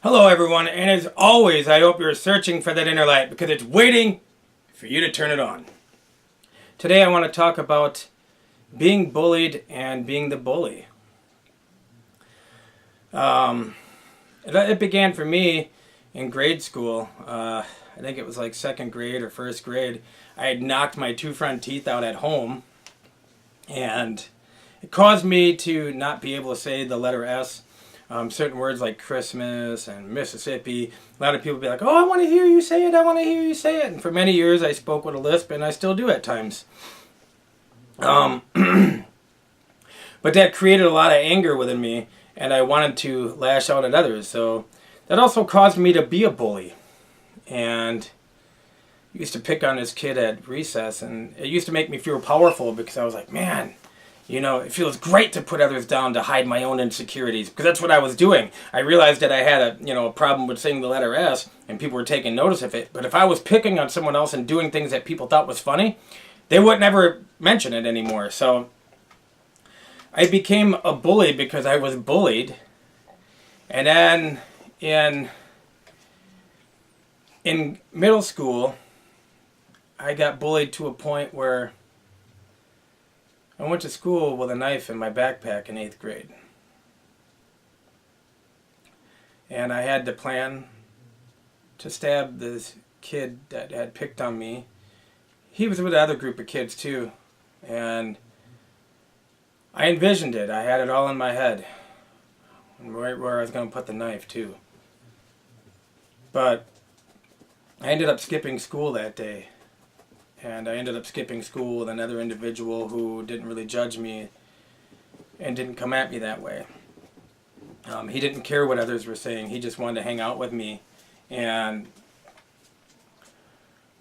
Hello everyone, and as always, I hope you're searching for that inner light because it's waiting for you to turn it on. Today I want to talk about being bullied and being the bully. It began for me in grade school. I think it was like second grade or first grade. I had knocked my two front teeth out at home, and it caused me to not be able to say the letter S. Certain words like Christmas and Mississippi. A lot of people be like, oh, I want to hear you say it, I want to hear you say it. And for many years I spoke with a lisp, and I still do at times. But that created a lot of anger within me, and I wanted to lash out at others. So that also caused me to be a bully. And I used to pick on this kid at recess, and it used to make me feel powerful because I was like, man, you know, it feels great to put others down to hide my own insecurities, because that's what I was doing. I realized that I had a problem with saying the letter S, and people were taking notice of it. But if I was picking on someone else and doing things that people thought was funny, they would never mention it anymore. So I became a bully because I was bullied. And then in middle school, I got bullied to a point where I went to school with a knife in my backpack in 8th grade. And I had the plan to stab this kid that had picked on me. He was with another group of kids too. And I envisioned it. I had it all in my head. And right where I was going to put the knife too. But I ended up skipping school that day. And I ended up skipping school with another individual who didn't really judge me and didn't come at me that way. He didn't care what others were saying. He just wanted to hang out with me. And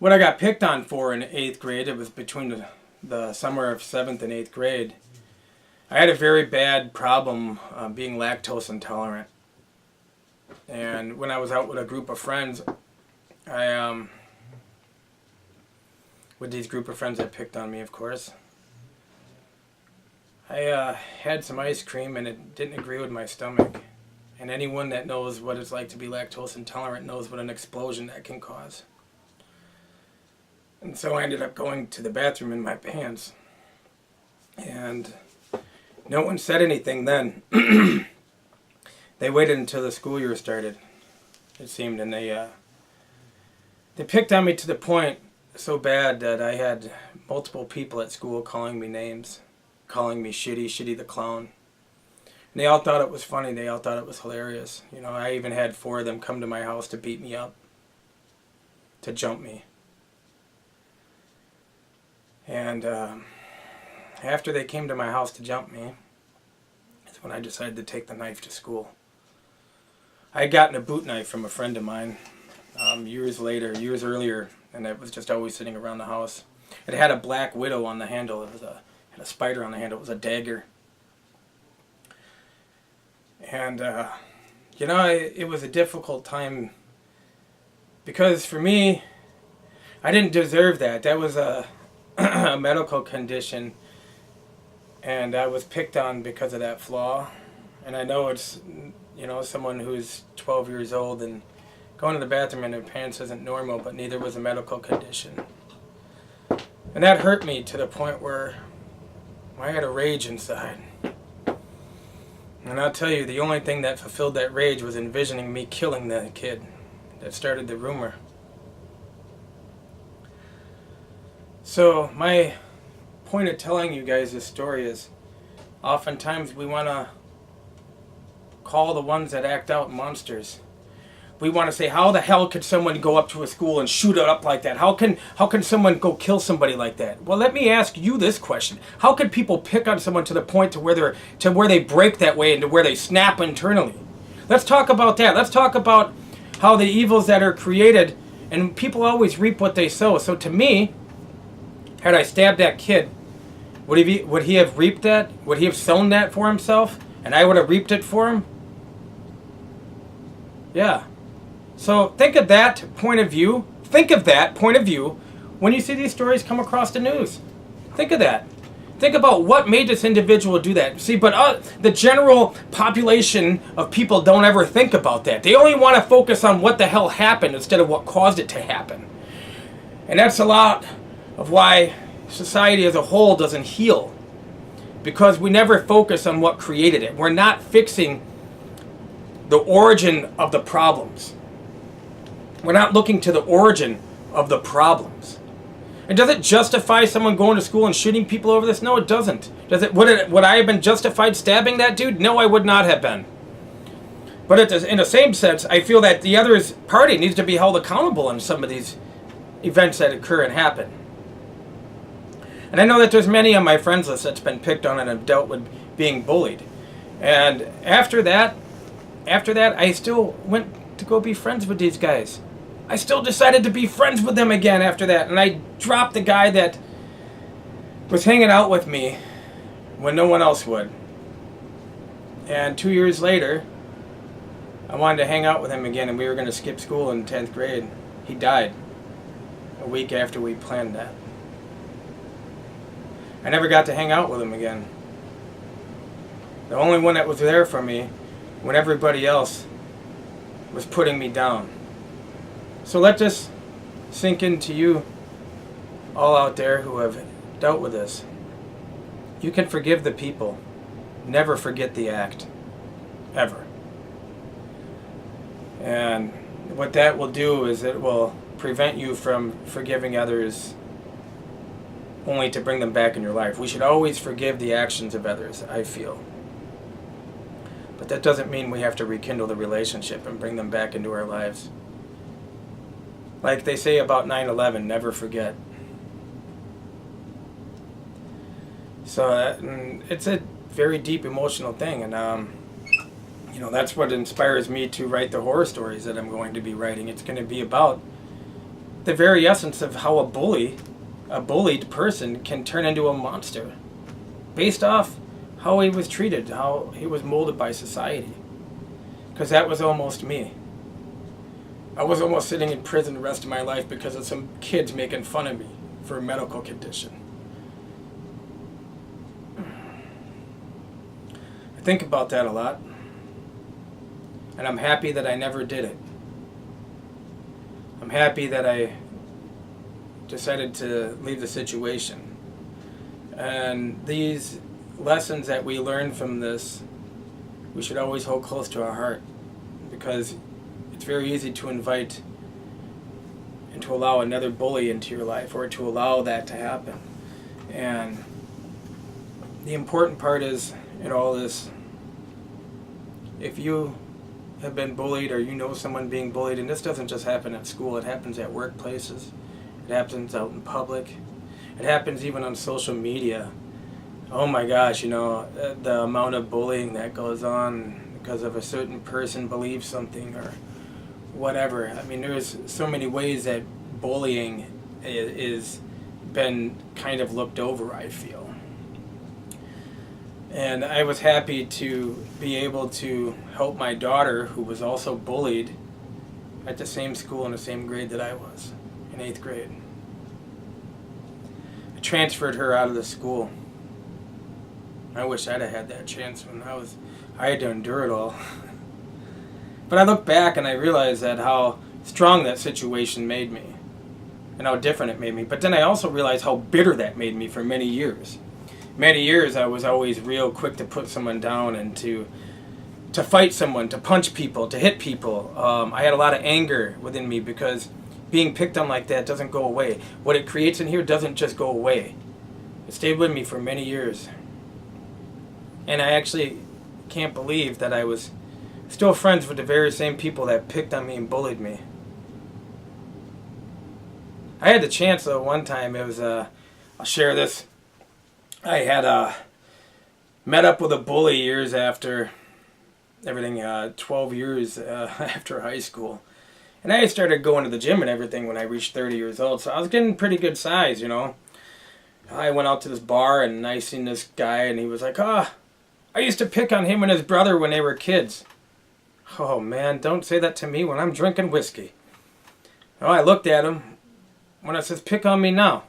what I got picked on for in 8th grade, it was between the summer of 7th and 8th grade. I had a very bad problem being lactose intolerant. And when I was out with a group of friends, with these group of friends that picked on me, of course, I had some ice cream and it didn't agree with my stomach. And anyone that knows what it's like to be lactose intolerant knows what an explosion that can cause. And so I ended up going to the bathroom in my pants. And no one said anything then. They waited until the school year started, it seemed, and they picked on me to the point so bad that I had multiple people at school calling me names, calling me Shitty the Clown. And they all thought it was funny. They all thought it was hilarious. You know, I even had 4 of them come to my house to beat me up, to jump me. And after they came to my house to jump me, that's when I decided to take the knife to school. I had gotten a boot knife from a friend of mine years earlier, and it was just always sitting around the house. It had a black widow on the handle. It had a spider on the handle. It was a dagger. And, it was a difficult time because for me, I didn't deserve that. That was a medical condition, and I was picked on because of that flaw. And I know it's, someone who's 12 years old and going to the bathroom in their pants isn't normal, but neither was a medical condition. And that hurt me to the point where I had a rage inside. And I'll tell you, the only thing that fulfilled that rage was envisioning me killing that kid that started the rumor. So my point of telling you guys this story is, oftentimes we want to call the ones that act out monsters. We want to say, how the hell could someone go up to a school and shoot it up like that? How can someone go kill somebody like that? Well, let me ask you this question. How could people pick on someone to the point to where they break that way and to where they snap internally? Let's talk about that. Let's talk about how the evils that are created, and people always reap what they sow. So to me, had I stabbed that kid, would he have reaped that? Would he have sown that for himself? And I would have reaped it for him? Yeah. So think of that point of view. Think of that point of view when you see these stories come across the news. Think of that. Think about what made this individual do that. See, but the general population of people don't ever think about that. They only want to focus on what the hell happened instead of what caused it to happen. And that's a lot of why society as a whole doesn't heal. Because we never focus on what created it. We're not fixing the origin of the problems. We're not looking to the origin of the problems. And does it justify someone going to school and shooting people over this? No, it doesn't. Would I have been justified stabbing that dude? No, I would not have been. But in the same sense, I feel that the other party needs to be held accountable in some of these events that occur and happen. And I know that there's many on my friends list that's been picked on and have dealt with being bullied. And after that, I still went to go be friends with these guys. I still decided to be friends with them again after that. And I dropped the guy that was hanging out with me when no one else would. And 2 years later, I wanted to hang out with him again, and we were going to skip school in 10th grade. He died a week after we planned that. I never got to hang out with him again. The only one that was there for me when everybody else was putting me down. So let this sink into you all out there who have dealt with this. You can forgive the people. Never forget the act. Ever. And what that will do is it will prevent you from forgiving others only to bring them back in your life. We should always forgive the actions of others, I feel. But that doesn't mean we have to rekindle the relationship and bring them back into our lives. Like they say about 9/11, never forget. So it's a very deep emotional thing, and that's what inspires me to write the horror stories that I'm going to be writing. It's going to be about the very essence of how a bullied person can turn into a monster based off how he was treated, how he was molded by society. Because that was almost me. I was almost sitting in prison the rest of my life because of some kids making fun of me for a medical condition. I think about that a lot. And I'm happy that I never did it. I'm happy that I decided to leave the situation. And these lessons that we learn from this, we should always hold close to our heart, because it's very easy to invite and to allow another bully into your life, or to allow that to happen. And the important part is in all this, if you have been bullied or you know someone being bullied, and this doesn't just happen at school, it happens at workplaces, it happens out in public, it happens even on social media. Oh my gosh, the amount of bullying that goes on because of a certain person believes something or whatever. I mean, there's so many ways that bullying is been kind of looked over, I feel. And I was happy to be able to help my daughter, who was also bullied at the same school in the same grade that I was, in 8th grade. I transferred her out of the school. I wish I'd have had that chance when I had to endure it all. But I look back and I realize that how strong that situation made me and how different it made me. But then I also realized how bitter that made me for many years. Many years I was always real quick to put someone down and to fight someone, to punch people, to hit people. I had a lot of anger within me because being picked on like that doesn't go away. What it creates in here doesn't just go away. It stayed with me for many years. And I actually can't believe that I was still friends with the very same people that picked on me and bullied me. I had the chance though one time, it was, I'll share this. I had met up with a bully years after everything, 12 years after high school. And I started going to the gym and everything when I reached 30 years old, so I was getting pretty good size, I went out to this bar and I seen this guy and he was like, I used to pick on him and his brother when they were kids. Oh man, don't say that to me when I'm drinking whiskey. Oh, I looked at him when I says, pick on me now.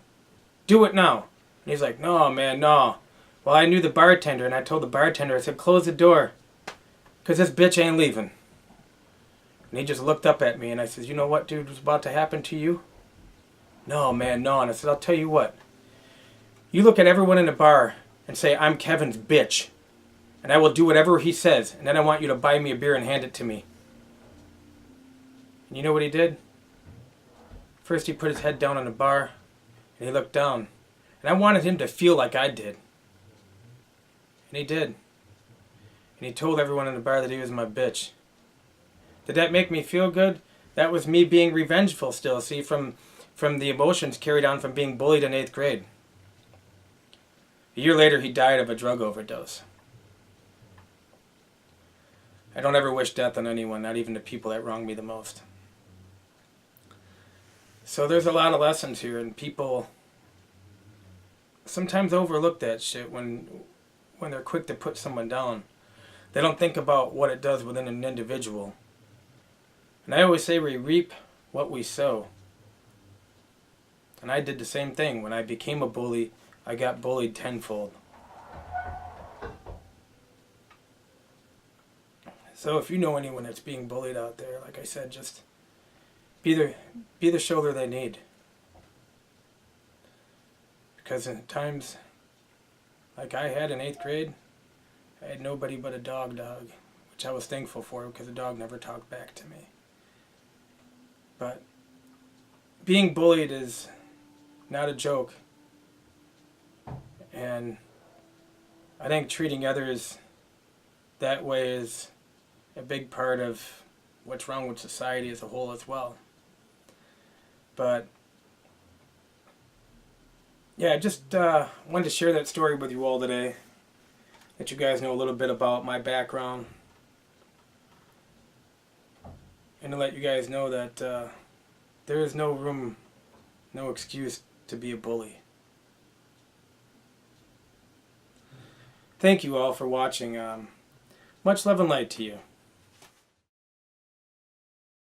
Do it now. And he's like, no man, no. Well, I knew the bartender, and I told the bartender, I said, close the door, because this bitch ain't leaving. And he just looked up at me, and I said, you know what, dude, was about to happen to you? No, man, no. And I said, I'll tell you what. You look at everyone in the bar and say, I'm Kevin's bitch. And I will do whatever he says. And then I want you to buy me a beer and hand it to me. And you know what he did? First he put his head down on the bar. And he looked down. And I wanted him to feel like I did. And he did. And he told everyone in the bar that he was my bitch. Did that make me feel good? That was me being revengeful still. See, from the emotions carried on from being bullied in 8th grade. A year later, he died of a drug overdose. I don't ever wish death on anyone, not even the people that wronged me the most. So there's a lot of lessons here, and people sometimes overlook that shit when they're quick to put someone down. They don't think about what it does within an individual. And I always say we reap what we sow. And I did the same thing. When I became a bully, I got bullied tenfold. So if you know anyone that's being bullied out there, like I said, just be the shoulder they need. Because in times like I had in 8th grade, I had nobody but a dog, which I was thankful for because the dog never talked back to me. But being bullied is not a joke. And I think treating others that way is a big part of what's wrong with society as a whole as well. But yeah, I just wanted to share that story with you all today. Let you guys know a little bit about my background. And to let you guys know that there is no room, no excuse to be a bully. Thank you all for watching. Much love and light to you.